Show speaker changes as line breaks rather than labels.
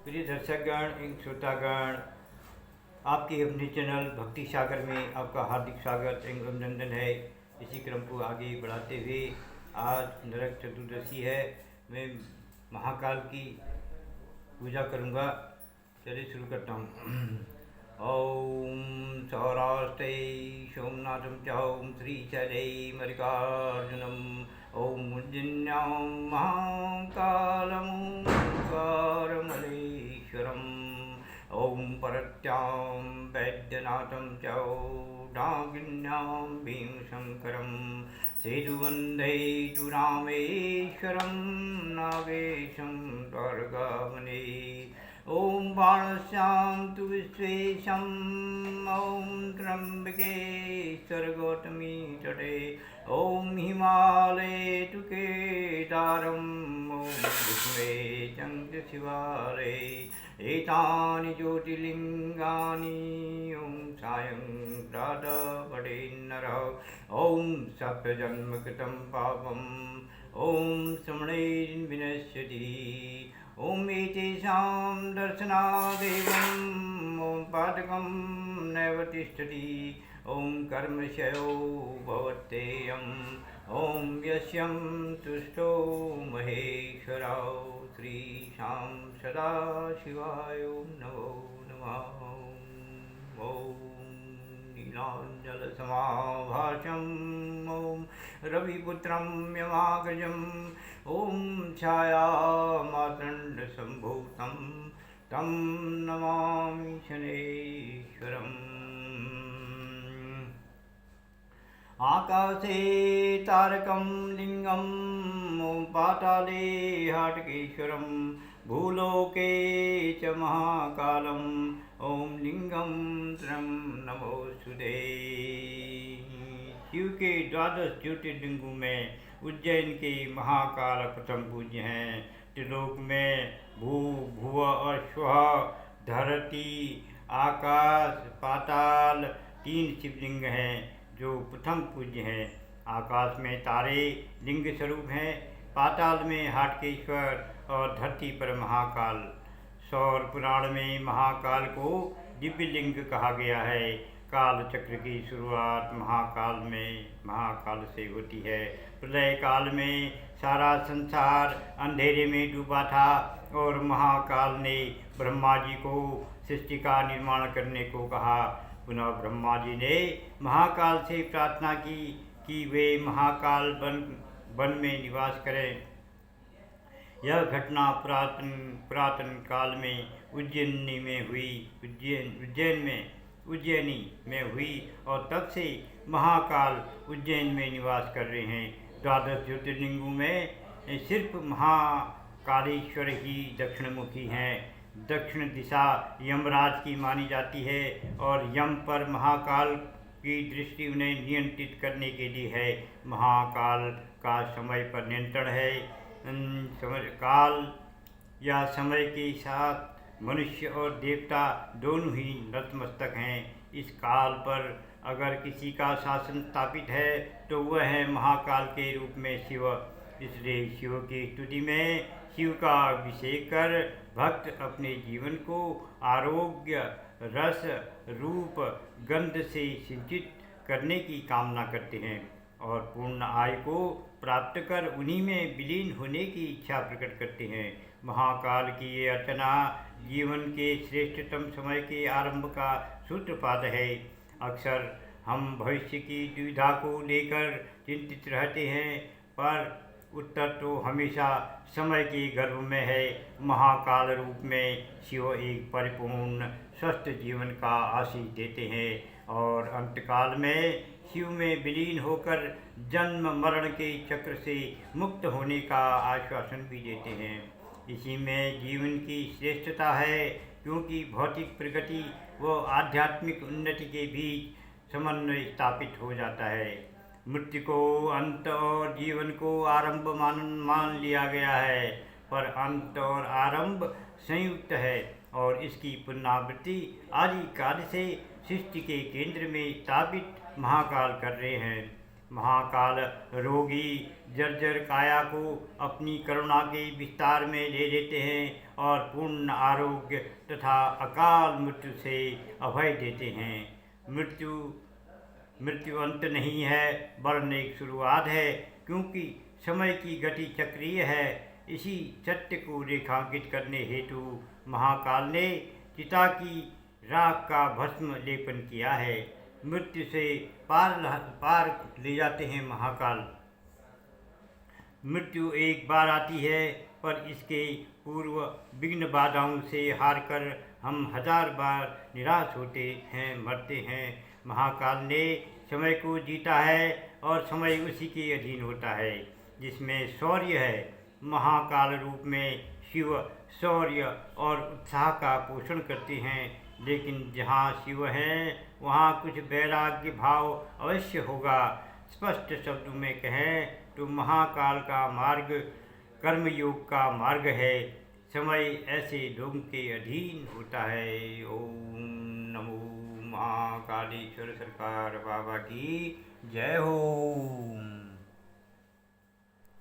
प्रिय दर्शकगण एवं श्रोतागण, आपके अपने चैनल भक्ति सागर में आपका हार्दिक स्वागत एवं अभिनंदन है। इसी क्रम को आगे बढ़ाते हुए आज नरक चतुर्दशी है। मैं महाकाल की पूजा करूँगा। चलिए शुरू करता हूँ। ओम सौराष्ट्रे सोमनाथं च ओम श्रीशैले मल्लिकार्जुनम ओम उज्जन्यां महाकालम ओंकारमलेश्वरम् ओम परत्यां वैद्यनाथं च डाकिन्यां भीमशंकरं सेतुवन्दे तु रामेश्वरं नागेशं द्वारकावने ओम बाणस्यां तु विश्वेशं ओम त्र्यंबकेश्वर गौतमी तटे ओम हिमालये तु केदारम् ओम विष्णुवे च शिवालये एतानि ज्योतिर्लिङ्गानि ओम सायं प्रातः पठेन्नरः ओम सप्तजन्मकृतं पापम् ओम श्रवणेन विनश्यति ओम एतेषां दर्शनादेवम् ओम पातकं नैव तिष्ठति ओम कर्मक्षयो भवत्येयम् ओम यस्यं तुष्टो महेश्वरौ श्रीशां सदाशिवाय नमो नमः। ओम नीलाञ्जलसमाभासम् ओम रविपुत्रं यमाग्रजम् ओम छायामातण्डसम्भूतं तं नमामि शनैश्वरम्। आकाशे तारकं लिङ्गम् ओम पाताले हाटकेश्वरं भूलोके च महाकालम् ओम लिंगम त्रयं नमोस्तुते। शिव के 12 ज्योतिर्लिंगों में उज्जैन के महाकाल प्रथम पूज्य हैं। त्रिलोक में भू भुव और स्वः, धरती, आकाश, पाताल 3 शिवलिंग हैं जो प्रथम पूज्य हैं। आकाश में तारे लिंग स्वरूप हैं, पाताल में हाटकेश्वर और धरती पर महाकाल। सौर पुराण में महाकाल को दिव्य लिंग कहा गया है। काल चक्र की शुरुआत महाकाल से होती है। प्रलय काल में सारा संसार अंधेरे में डूबा था और महाकाल ने ब्रह्मा जी को सृष्टि का निर्माण करने को कहा। पुनः ब्रह्मा जी ने महाकाल से प्रार्थना की कि वे महाकाल वन में निवास करें। यह घटना पुरातन काल में उज्जैनी में हुई और तब से महाकाल उज्जैन में निवास कर रहे हैं। 12 ज्योतिर्लिंगों में सिर्फ महाकालेश्वर ही दक्षिणमुखी हैं। दक्षिण दिशा यमराज की मानी जाती है और यम पर महाकाल की दृष्टि उन्हें नियंत्रित करने के लिए है। महाकाल का समय पर नियंत्रण है। काल या समय के साथ मनुष्य और देवता दोनों ही नतमस्तक हैं। इस काल पर अगर किसी का शासन स्थापित है तो वह है महाकाल के रूप में शिव। इसलिए शिव की स्तुति में शिव का अभिषेक कर भक्त अपने जीवन को आरोग्य, रस, रूप, गंध से सिंचित करने की कामना करते हैं और पूर्ण आयु को प्राप्त कर उन्हीं में विलीन होने की इच्छा प्रकट करते हैं। महाकाल की ये अर्चना जीवन के श्रेष्ठतम समय के आरंभ का सूत्रपात है। अक्सर हम भविष्य की दुविधा को लेकर चिंतित रहते हैं, पर उत्तर तो हमेशा समय के गर्भ में है। महाकाल रूप में शिव एक परिपूर्ण स्वस्थ जीवन का आशीष देते हैं और अंतकाल में शिव में विलीन होकर जन्म मरण के चक्र से मुक्त होने का आश्वासन भी देते हैं। इसी में जीवन की श्रेष्ठता है, क्योंकि भौतिक प्रगति व आध्यात्मिक उन्नति के बीच समन्वय स्थापित हो जाता है। मृत्यु को अंत और जीवन को आरंभ मान लिया गया है, पर अंत और आरंभ संयुक्त है और इसकी पुनरावृत्ति आदि काल से सृष्टि के केंद्र में स्थापित महाकाल कर रहे हैं। महाकाल रोगी जर्जर काया को अपनी करुणा के विस्तार में ले लेते हैं और पूर्ण आरोग्य तथा अकाल मृत्यु से अभय देते हैं। मृत्यु अंत नहीं है वरन एक शुरुआत है, क्योंकि समय की गति चक्रीय है। इसी सत्य को रेखांकित करने हेतु महाकाल ने चिता की राख का भस्म लेपन किया है। मृत्यु से पार ले जाते हैं महाकाल। मृत्यु एक बार आती है, पर इसके पूर्व विघ्न बाधाओं से हारकर हम 1000 बार निराश होते हैं, मरते हैं। महाकाल ने समय को जीता है और समय उसी के अधीन होता है जिसमें शौर्य है। महाकाल रूप में शिव शौर्य और उत्साह का पोषण करते हैं, लेकिन जहाँ शिव है वहाँ कुछ वैराग्य भाव अवश्य होगा। स्पष्ट शब्दों में कहें तो महाकाल का मार्ग कर्मयोग का मार्ग है। समय ऐसे लोगों के अधीन होता है। ओम नमो महाकालेश्वर सरकार बाबा की जय हो।